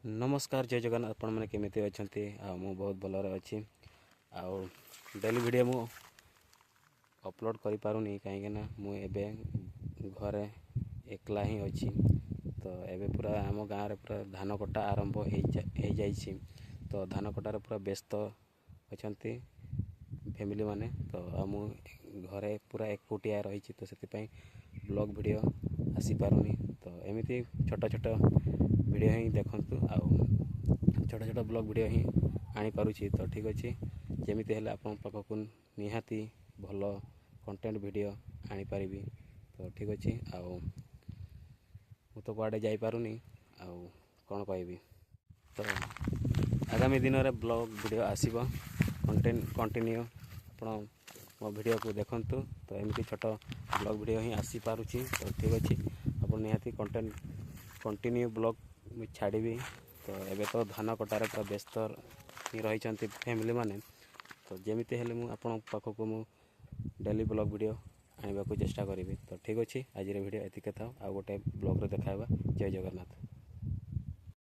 नमस्कार जय जगन्नाथ आपण मैंने केमी अच्छा मु बहुत भलर अच्छी आउ डेली वीडियो मु अपलोड कर पारुनी कहीं मुझे घरे एकला ही अच्छी तो एबे पूरा आम गाँव रे पूरा धान कटा आरंभ हो जाइए तो धान कटार पूरा व्यस्त अच्छा फैमिली माने तो मु घरे पूरा एकुटिया रही तो से ब्लॉग वीडियो आसी पारुनी तो एमती छोट छोट वीडियो ही देखंतु आउ छोट छोट ब्लॉग वीडियो ही आनी पारुछि तो ठीक अच्छे जमीती है आप पाखक निहाती भल कंटेंट वीडियो आनी पारिबी तो ठीक अच्छे आउ मु तो कुआडे जाई पारुनी आउ कौन कहबी तो आगामी दिन में ब्लॉग वीडियो आसीबो कंटिन्यू आपण मो वीडियो को देखंतु तो एमती छोट ब्लॉग वीडियो ही आसी पारुछि तो ठीक अच्छे आप निहाती कंटेंट कंटिन्यू ब्लॉग छाड़बी तो एबे तो धान कटार पूरा व्यस्त रही फैमिली माने तो जमीती हेले मु आपण पाखक मु डेली ब्लॉग वीडियो आने को चेष्टा करी तो ठीक अच्छे आज वीडियो एतिके था आ गोटे ब्लॉग रे देखा जय जगन्नाथ।